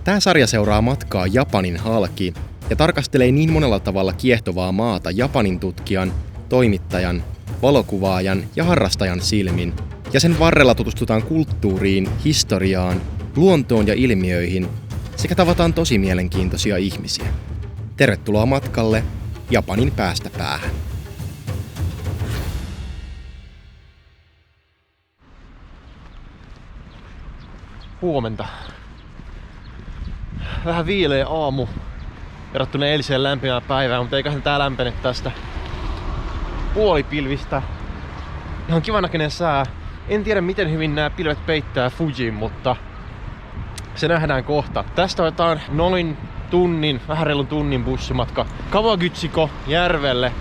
Tämä sarja seuraa matkaa Japanin halki ja tarkastelee niin monella tavalla kiehtovaa maata Japanin tutkijan, toimittajan, valokuvaajan ja harrastajan silmin, ja sen varrella tutustutaan kulttuuriin, historiaan, luontoon ja ilmiöihin sekä tavataan tosi mielenkiintoisia ihmisiä. Tervetuloa matkalle Japanin päästä päähän. Huomenta. Vähän viileä aamu verrattuna eiliseen lämpimään päivään, mutta eiköhän tää lämpene tästä puolipilvistä. Ihan kivan näköinen sää. En tiedä miten hyvin nämä pilvet peittää Fujin, mutta se nähdään kohta. Tästä otetaan noin tunnin, vähän reilun tunnin bussimatka Kawaguchiko järvelle,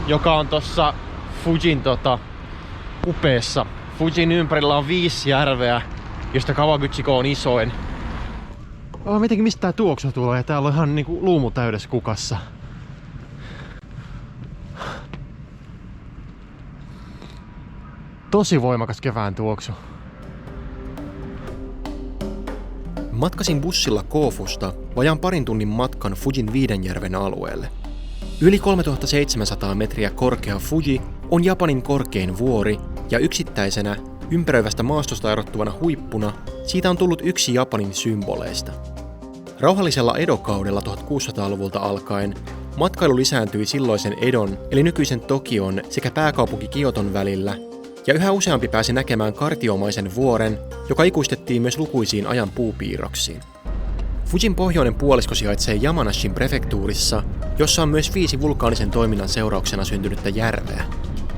joka on tossa Fujin kupeessa. Fujin ympärillä on 5 järveä, josta Kawaguchiko on isoin. Mitenkin mistä tää tuoksu tulee? Täällä on ihan niinku luumu täydessä kukassa. Tosi voimakas kevään tuoksu. Matkasin bussilla Kofusta vajaan parin tunnin matkan Fujin Viidenjärven alueelle. Yli 3700 metriä korkea Fuji on Japanin korkein vuori ja yksittäisenä ympäröivästä maastosta erottuvana huippuna siitä on tullut yksi Japanin symboleista. Rauhallisella Edo-kaudella 1600-luvulta alkaen matkailu lisääntyi silloisen Edon eli nykyisen Tokion sekä pääkaupunki Kioton välillä, ja yhä useampi pääsi näkemään kartiomaisen vuoren, joka ikuistettiin myös lukuisiin ajan puupiirroksiin. Fujin pohjoinen puolisko sijaitsee Yamanashin prefektuurissa, jossa on myös 5 vulkaanisen toiminnan seurauksena syntynyttä järveä.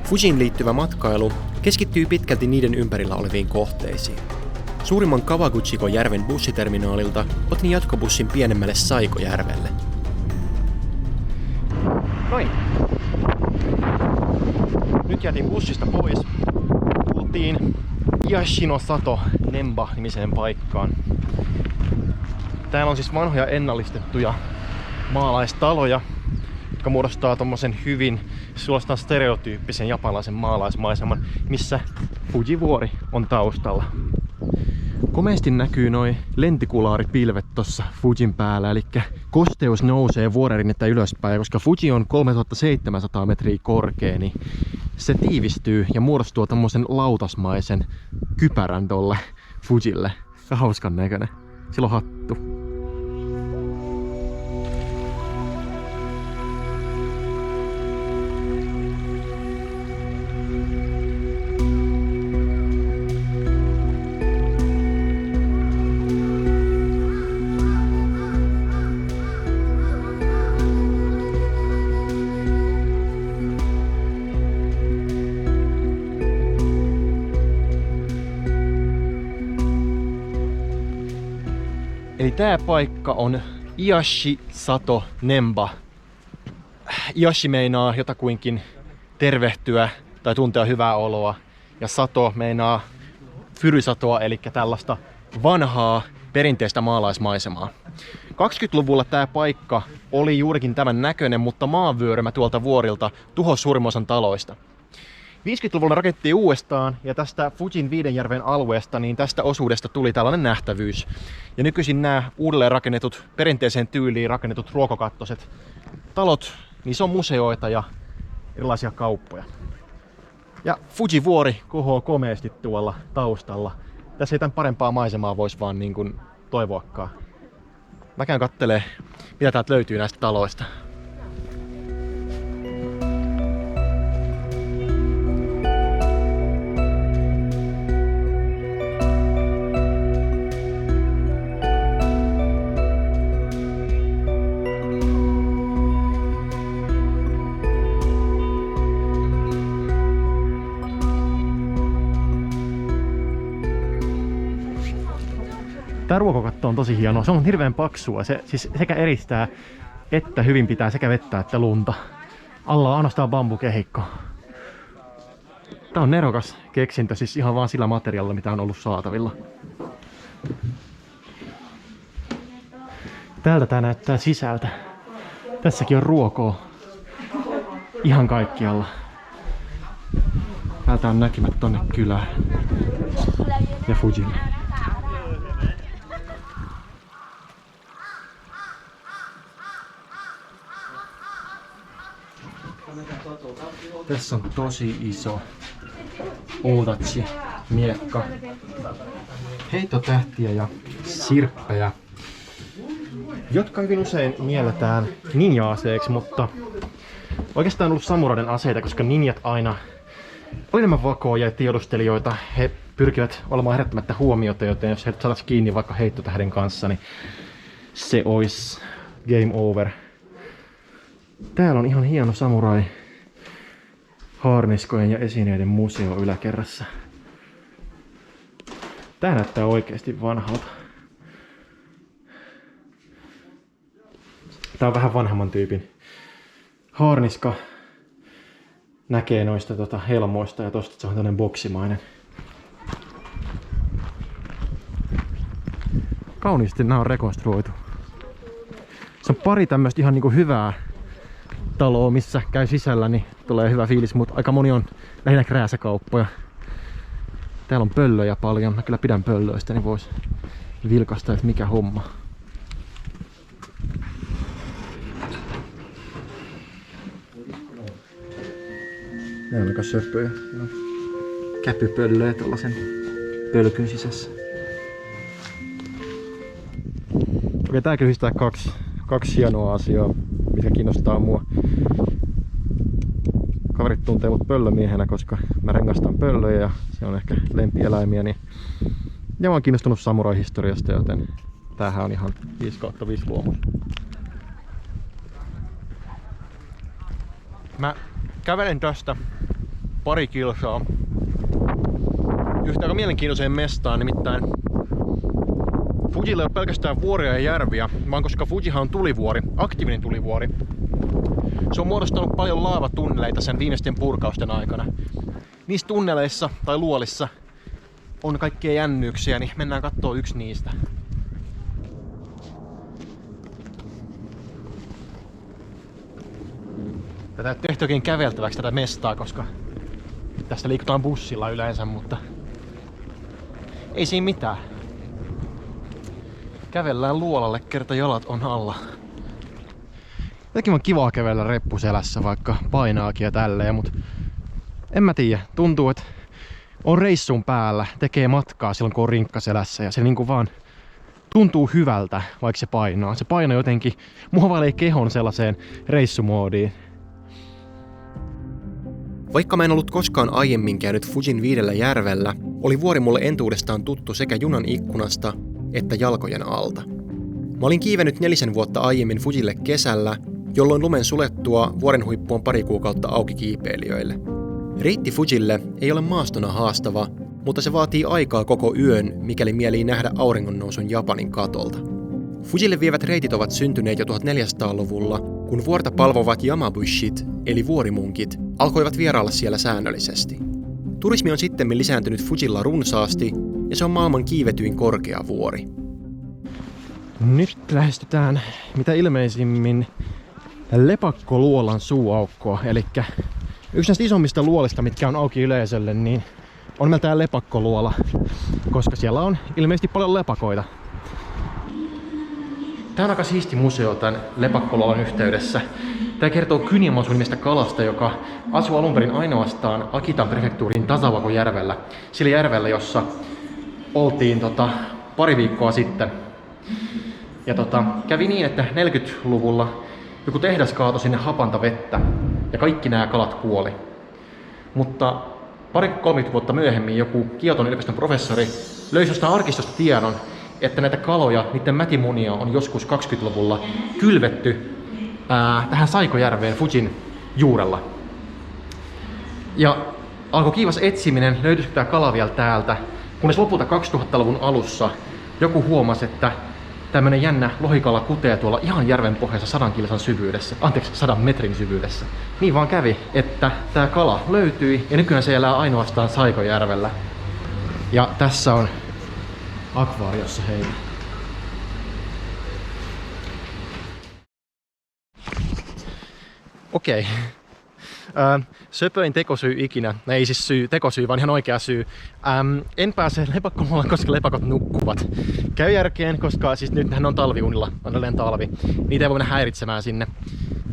Fujiin liittyvä matkailu keskittyy pitkälti niiden ympärillä oleviin kohteisiin. Suurimman Kawaguchiko-järven bussiterminaalilta otin jatkobussin pienemmälle Saiko-järvelle. Noin. Nyt jätin bussista pois. Tultiin Yashino-sato Nemba-nimiseen paikkaan. Täällä on siis vanhoja ennallistettuja maalaistaloja, jotka muodostaa tommosen hyvin suorastaan stereotyyppisen japanilaisen maalaismaiseman, missä Fujivuori on taustalla. Komeasti näkyy noi lentikulaaripilvet tossa Fujin päällä, eli kosteus nousee vuorerinnettä ylöspäin, koska Fuji on 3700 metriä korkea, niin se tiivistyy ja muodostuu tommosen lautasmaisen kypärän tolle Fujille. Hauskan näköinen. Sillä on hattu. Eli tää paikka on Iyashi-sato Nemba. Iyashi meinaa jotakuinkin tervehtyä tai tuntea hyvää oloa. Ja sato meinaa fyrysatoa, eli tällaista vanhaa perinteistä maalaismaisemaa. 20-luvulla tää paikka oli juurikin tämän näköinen, mutta maanvyörymä tuolta vuorilta tuhosi suurimman osan taloista. 50-luvulla rakennettiin uudestaan ja tästä Fujin Viidenjärven alueesta, niin tästä osuudesta tuli tällainen nähtävyys. Ja nykyisin nämä uudelleen rakennetut, perinteiseen tyyliin rakennetut ruokokattoiset talot, niin se on museoita ja erilaisia kauppoja. Ja Fujivuori kohoo komeasti tuolla taustalla. Tässä ei tämän parempaa maisemaa voisi vaan niin kuin toivoakaan. Mä käyn kattelee, mitä täältä löytyy näistä taloista. Tää ruokokatto on tosi hieno. Se on hirveän paksua. Se siis sekä eristää että hyvin pitää sekä vettä että lunta. Alla on ainoastaan bambukehikko. Tää on nerokas keksintö, siis ihan vaan sillä materiaalilla, mitä on ollut saatavilla. Täältä tää näyttää sisältä. Tässäkin on ruokoa. Ihan kaikkialla. Täältä on näkymät tonne kylään. Ja Fujille. Tässä on tosi iso Outachi miekka. Heittotähtiä ja sirppejä, jotka hyvin usein mielletään ninja-aseeksi, mutta oikeastaan on ollut samuraiden aseita, koska ninjat aina oli enemmän vakoja ja tiedustelijoita. He pyrkivät olemaan herättämättä huomiota, joten jos he saataisiin kiinni vaikka heittotähden kanssa, niin se olisi game over. Täällä on ihan hieno samurai haarniskojen ja esineiden museo yläkerrassa. Tää näyttää oikeesti vanhalta. Tää on vähän vanhemman tyypin haarniska. Näkee noista helmoista ja tosta se on tämmönen boksimainen. Kauniisti nämä on rekonstruoitu. Se on pari tämmöistä ihan niinku hyvää taloa, missä käy sisällä, niin tulee hyvä fiilis, mutta aika moni on lähinnä krääsäkauppoja. Täällä on pöllöjä paljon. Mä kyllä pidän pöllöistä, niin vois vilkasta, että mikä homma. Nää on aika söpöjä. Käpypöllöjä tuollaisen pölkyn sisässä. Okei, tää kyllä yhdistää kaksi hienoa asiaa, mitkä kiinnostaa mua. Kaverit tuntee mut pöllömiehenä, koska mä rengastan pöllöjä ja se on ehkä lempieläimiä. Niin... Ja mä oon kiinnostunut samurai-historiasta, joten tämähän on ihan 5/5 luomus. Mä kävelen tästä pari kilsaa yhtä aika mielenkiintoiseen mestaan, nimittäin Fujilla ei ole pelkästään vuoria ja järviä, vaan koska Fujihan on tulivuori, aktiivinen tulivuori. Se on muodostanut paljon laavatunneleita sen viimeisten purkausten aikana. Niissä tunneleissa tai luolissa on kaikkia jännyyksiä, niin mennään kattoo yksi niistä. Tätä ei tehty oikein käveltäväksi tätä mestaa, koska tästä liikutaan bussilla yleensä, mutta ei siinä mitään. Kävellään luolalle, kerta jalat on alla. Jotenkin on kivaa kävellä reppuselässä, vaikka painaakin ja tälleen, mutta en mä tiedä. Tuntuu, että on reissun päällä, tekee matkaa silloin kun on rinkka selässä ja se niinku vaan tuntuu hyvältä, vaikka se painaa. Se paino jotenkin muovailee kehon sellaiseen reissumoodiin. Vaikka mä en ollut koskaan aiemmin käynyt Fujin 5 järvellä, oli vuori mulle entuudestaan tuttu sekä junan ikkunasta että jalkojen alta. Mä olin kiivennyt 4 vuotta aiemmin Fujille kesällä, jolloin lumen sulettua vuoren huippu on pari kuukautta auki kiipeilijöille. Reitti Fujille ei ole maastona haastava, mutta se vaatii aikaa koko yön, mikäli mielii nähdä auringonnousun Japanin katolta. Fujille vievät reitit ovat syntyneet jo 1400-luvulla, kun vuorta palvovat yamabushit, eli vuorimunkit, alkoivat vierailla siellä säännöllisesti. Turismi on sittemmin lisääntynyt Fujilla runsaasti, ja se on maailman kiivetyin korkea vuori. Nyt lähestytään mitä ilmeisimmin lepakkoluolan suuaukkoa, eli yksi näistä isommista luolista, mitkä on auki yleisölle, niin on meillä tää lepakkoluola, koska siellä on ilmeisesti paljon lepakoita. Tää on aika siisti museo tämän lepakkoluolan yhteydessä. Tää kertoo Kynimasu-nimestä kalasta, joka asui alun perin ainoastaan Akitan prefektuurin Tasawako-järvellä. Sillä järvellä, jossa oltiin pari viikkoa sitten. Ja kävi niin, että 40-luvulla joku tehdas kaatoi sinne hapantavettä ja kaikki nämä kalat kuoli. Mutta 30 vuotta myöhemmin joku Kioton yliopiston professori löysi jostain arkistosta tiedon, että näitä kaloja, niiden mätimunia on joskus 20-luvulla kylvetty tähän Saikojärveen Fujin juurella. Ja alkoi kiivas etsiminen, löytyisikö tämä kala vielä täältä, kunnes lopulta 2000-luvun alussa joku huomasi, että tämmönen jännä lohikala kutee tuolla ihan järven pohjassa 100 kilsan syvyydessä, 100 metrin syvyydessä. Niin vaan kävi, että tää kala löytyi ja nykyään se elää ainoastaan Saikojärvellä. Ja tässä on akvaariossa heitä. Okei. Söpöin tekosyy ikinä. No ei siis tekosyy, vaan ihan oikea syy. En pääse lepakkoluolaan, koska lepakot nukkuvat. Käy järkeen, koska siis nythän on talviunilla, on edelleen talvi. Niitä ei voi mennä häiritsemään sinne.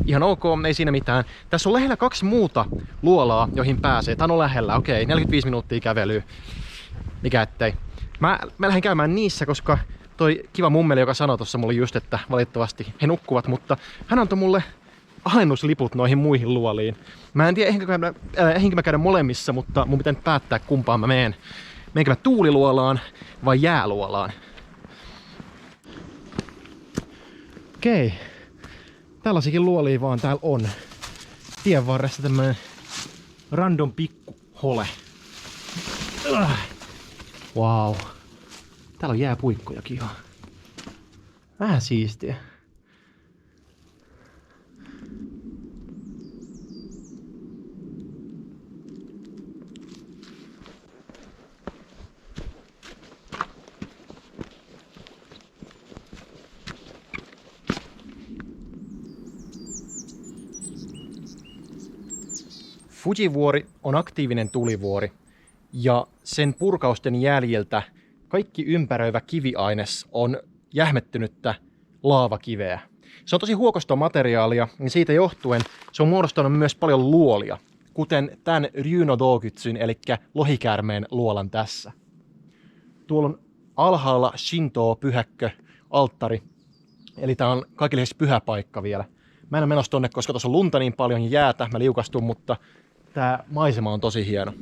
Ihan ok, ei siinä mitään. Tässä on lähellä 2 muuta luolaa, joihin pääsee. Tää on lähellä, okei, 45 minuuttia kävelyä. Mikä ettei. Mä lähden käymään niissä, koska toi kiva mummeli, joka sanoi tuossa mulle just, että valitettavasti he nukkuvat, mutta hän antoi mulle alennusliput noihin muihin luoliin. Mä en tiedä, ehinkö mä käydä molemmissa, mutta mun pitää nyt päättää, kumpaan mä meen. Meenkö mä tuuliluolaan vai jääluolaan? Okei. Tällaisikin luolia vaan täällä on. Tien varressa tämmönen random pikku hole. Wow. Täällä on jääpuikkojakin ihan. Vähän siistiä. Fujivuori on aktiivinen tulivuori ja sen purkausten jäljiltä kaikki ympäröivä kiviaines on jähmettynyttä laavakiveä. Se on tosi huokosta materiaalia ja siitä johtuen se on muodostanut myös paljon luolia, kuten tämän Ryuno-Dogytsun eli lohikäärmeen luolan tässä. Tuolla on alhaalla Shinto-pyhäkkö, alttari, eli tää on kaikille pyhä paikka vielä. Mä en ole menossa tonne, koska tuossa on lunta niin paljon ja jäätä, mä liukastun, mutta tää maisema on tosi hieno.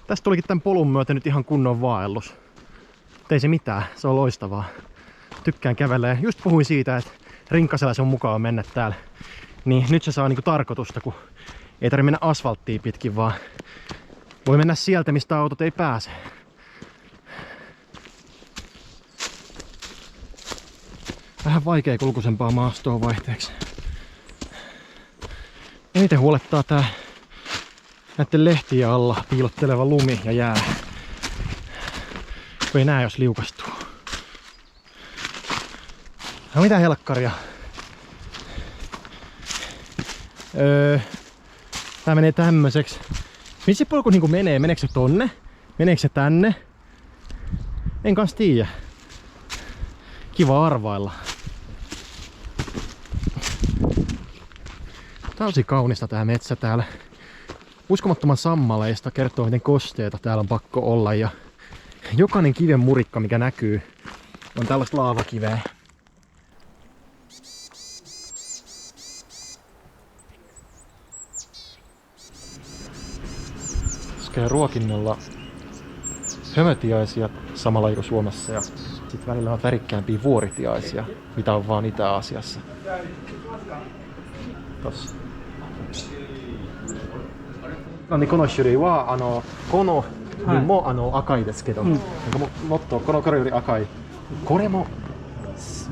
Tästä tulikin tämän polun myötä nyt ihan kunnon vaellus. Ei se mitään, se on loistavaa. Tykkään kävellä ja just puhuin siitä, että Rinkkasella se on mukava mennä täällä. Niin nyt se saa niinku tarkoitusta, kun ei tarvitse mennä asfalttiin pitkin, vaan voi mennä sieltä, mistä autot ei pääse. Vähän vaikea kulkuisempaa maastoa vaihteeksi. Eniten huolettaa tää näiden lehtien alla piilotteleva lumi ja jää. Kun ei näe, jos liukastuu. No mitä helkkaria? Tää menee tämmöiseksi. Missä se polku niinku menee? Meneekö se tonne? Meneekö se tänne? En kans tiedä. Kiva arvailla. Tää on tosi kaunista tää metsä täällä. Uskomattoman sammaleista, kertoo miten kosteita täällä on pakko olla ja jokainen kiven murikka mikä näkyy on tällaista laavakiveä. Käy ruokinnalla hömötiaisia samalla kuin Suomessa ja sitten välillä on värikkäämpiä vuoritiaisia, mitä on vaan Itä-Aasiassa. Tossa. この種類はこのも赤いですけど、もっとこのより赤い。これも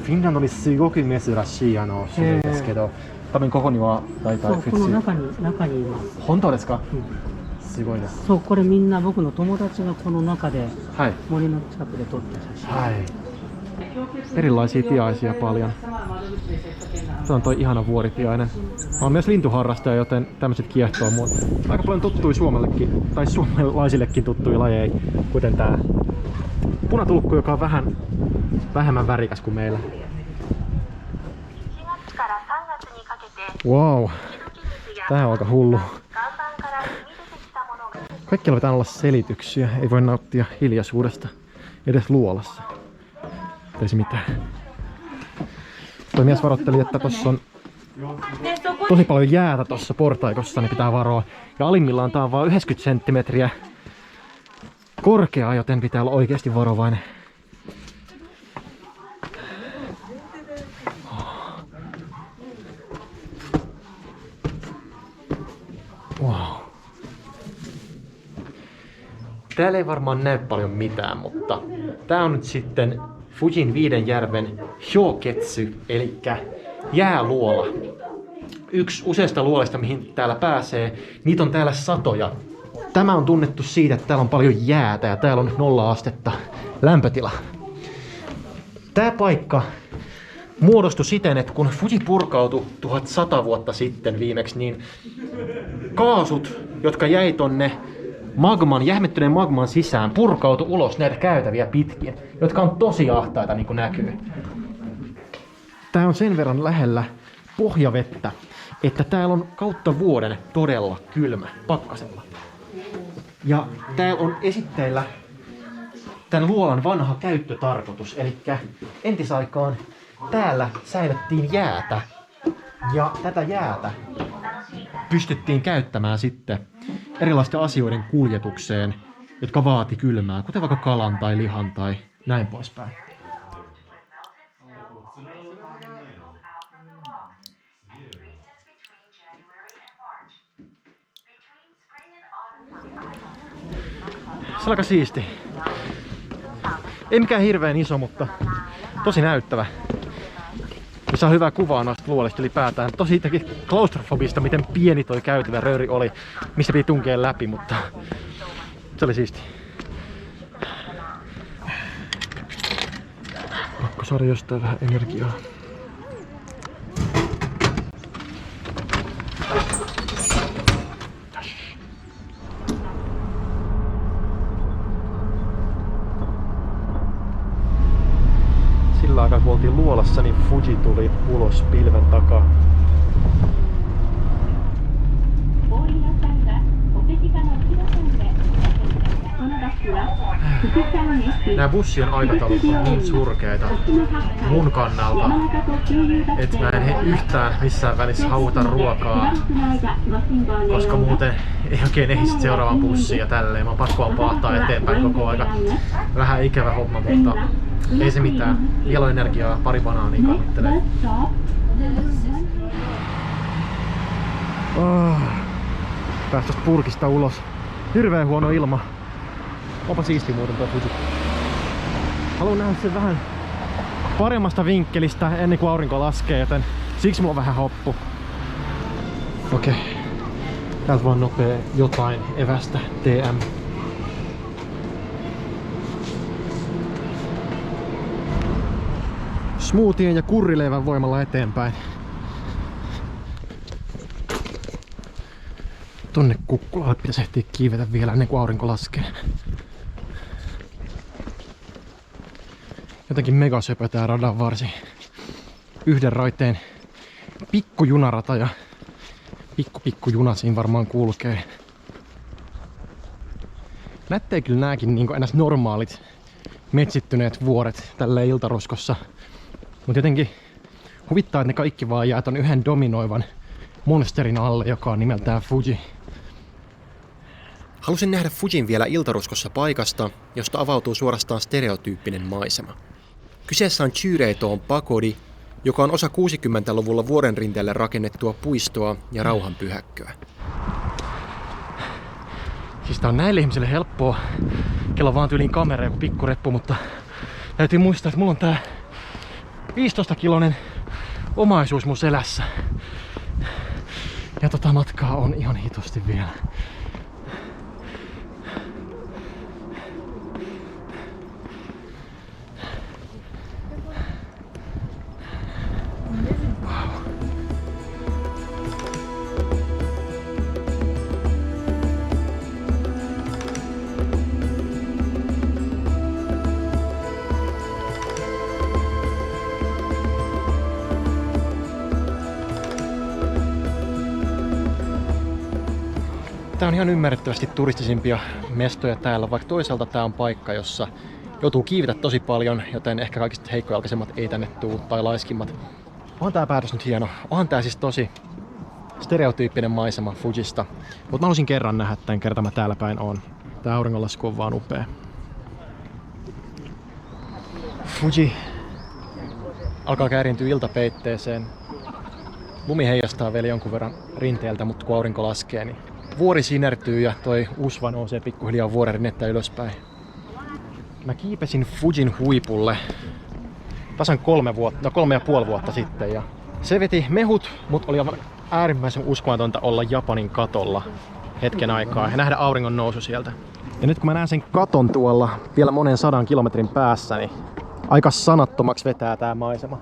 フィンランドにすごく珍しい種類ですけど、多分ここには大体普通。この中にいます。本当ですか？すごいです。そう、これみんな僕の友達がこの中で森の近くで撮った写真。はい。Erilaisia tiaisia paljon. Se on toi ihana vuoritiainen. Mä oon myös lintuharrastaja, joten tämmöiset kiehtoo mua. Aika paljon tuttui Suomellekin, tai suomalaisillekin tuttui lajeja, kuten tää punatulkku, joka on vähän vähemmän värikäs kuin meillä. Wow, tää on aika hullu. Kaikkialla pitää olla selityksiä, ei voi nauttia hiljaisuudesta edes luolassa. Ei se mitään. Toi mies varoitteli, että tossa on tosi paljon jäätä tossa portaikossa, niin pitää varoa. Ja alimmillaan tää on vaan 90 senttimetriä korkea, joten pitää olla oikeasti varovainen. Wow. Täällä ei varmaan näy paljon mitään, mutta tää on nyt sitten Fujin Viidenjärven Hyoketsu, eli jääluola. Yksi useista luolista, mihin täällä pääsee. Niitä on täällä satoja. Tämä on tunnettu siitä, että täällä on paljon jäätä ja täällä on 0 astetta lämpötila. Tää paikka muodostui siten, että kun Fuji purkautui 1100 vuotta sitten viimeksi, niin kaasut, jotka jäi tonne jähmettyneen magman sisään purkautui ulos näitä käytäviä pitkin, jotka on tosi ahtaita, niin kuin näkyy. Tää on sen verran lähellä pohjavettä, että täällä on kautta vuoden todella kylmä pakkasella. Ja täällä on esitteillä tämän luolan vanha käyttötarkoitus, eli entisaikaan täällä säilyttiin jäätä. Ja tätä jäätä pystyttiin käyttämään sitten erilaisten asioiden kuljetukseen, jotka vaati kylmää, kuten vaikka kalan tai lihan tai näin poispäin. Se on aika siisti. Ei mikään hirveän iso, mutta tosi näyttävä. Ja saa hyvää kuvaa noista luolista ylipäätään. Tosi klaustrofobista, miten pieni toi käytävä rööri oli, missä piti tunkea läpi, mutta se oli siisti. Pakko saada jostain vähän energiaa. Sillä aikaa kun oltiin luolassa, niin Fuji tuli ulos pilven takaa. Nämä bussien aikataulut on niin surkeita mun kannalta, että mä en yhtään missään välissä hauta ruokaa, koska muuten ei oikein ehdi seuraavaan bussiin ja tälleen. Mä oon pakko paahtaa eteenpäin koko aika. Vähän ikävä homma, mutta ei se mitään. Vielä on energiaa, pari banaania kannattelee. Päästäs purkista ulos. Hirveen huono ilma. Onpa siisti muuten tuo Fuji. Haluan nähdä sen vähän paremmasta vinkkelistä ennen kuin aurinko laskee, joten siksi mulla on vähän hoppu. Okei. Täältä vaan nopea jotain evästä. TM. Smoothien ja kurrileivän voimalla eteenpäin. Tonne kukkulalle pitäisi ehtiä kiivetä vielä ennen kuin aurinko laskee. Jotenkin megasöpö tää radan varsi. Yhden raiteen pikkujunarata ja pikkujuna siinä varmaan kulkee. Nättei kyllä nääkin niin enää normaalit metsittyneet vuoret tälleen iltaruskossa. Mutta jotenkin huvittaa, että ne kaikki vaan jää ton yhden dominoivan monsterin alle, joka on nimeltään Fuji. Halusin nähdä Fujin vielä iltaruskossa paikasta, josta avautuu suorastaan stereotyyppinen maisema. Kyseessä on Chūreitoon Pagodi, joka on osa 60-luvulla vuoren rinteelle rakennettua puistoa ja rauhanpyhäkköä. Siis tää on näille ihmisille helppoa, kello on vaan tyyliin kamera joku pikkureppu, mutta täytyy muistaa, että mulla on tää 15-kiloinen omaisuus mun selässä. Ja tota matkaa on ihan hitosti vielä. Tää on ihan ymmärrettävästi turistisimpia mestoja täällä, vaikka toisaalta tää on paikka, jossa joutuu kiivetä tosi paljon, joten ehkä kaikista heikkojalkaisemmat ei tänne tuu, tai laiskimmat. Onhan tää päätös nyt hieno. Onhan tää siis tosi stereotyyppinen maisema Fujista. Mutta mä halusin kerran nähdä tän, kerta mä täällä päin oon. Tää auringonlasku on vaan upea. Fuji alkaa kääriintyä iltapeitteeseen. Lumi heijastaa vielä jonkun verran rinteeltä, mutta kun aurinko laskee, niin vuori sinertyy ja toi usva nousee pikkuhiljaa vuoren rinnettä ylöspäin. Mä kiipesin Fujin huipulle tasan 3,5 vuotta sitten ja se veti mehut, mutta oli äärimmäisen uskomatonta olla Japanin katolla hetken aikaa ja nähdä auringon nousu sieltä. Ja nyt kun mä näen sen katon tuolla vielä monen 100 kilometrin päässä, niin aika sanattomaksi vetää tää maisema.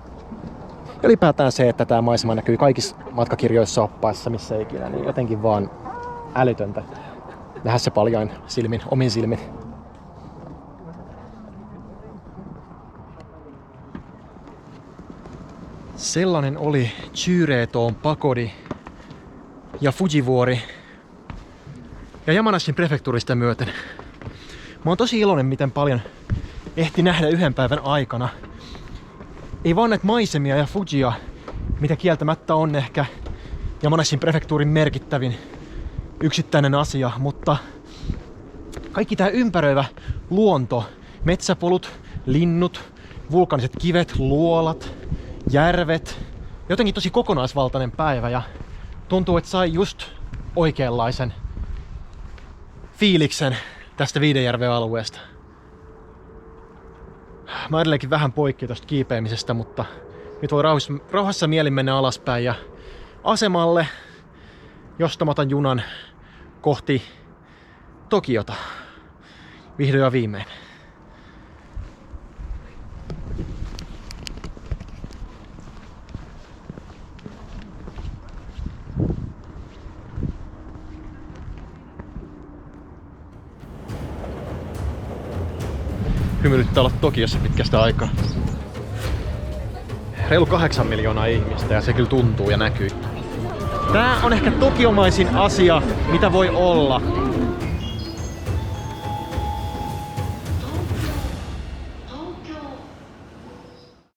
Ja ylipäätään se, että tää maisema näkyy kaikissa matkakirjoissa oppaissa missä ikinä, niin jotenkin vaan älytöntä nähdä se paljain silmin, omin silmin. Sellainen oli Chyretoon Pagodi ja Fujivuori ja Yamanashin prefektuurista myöten. Mä oon tosi iloinen, miten paljon ehti nähdä yhden päivän aikana. Ei vaan näitä maisemia ja Fujia, mitä kieltämättä on ehkä Yamanashin prefektuurin merkittävin yksittäinen asia, mutta kaikki tää ympäröivä luonto, metsäpolut, linnut, vulkaaniset kivet, luolat, järvet, jotenkin tosi kokonaisvaltainen päivä ja tuntuu, että sai just oikeanlaisen fiiliksen tästä Viidenjärven alueesta. Mä edelleenkin vähän poikki tosta kiipeämisestä, mutta nyt voi rauhassa mielin mennä alaspäin ja asemalle, josta mä otan junan kohti Tokiota. Vihdoin ja viimein. Hymyilyttää olla Tokiossa pitkästä aikaa. Reilu 8 miljoonaa ihmistä ja se kyllä tuntuu ja näkyy. Tää on ehkä tokiomaisin asia, mitä voi olla.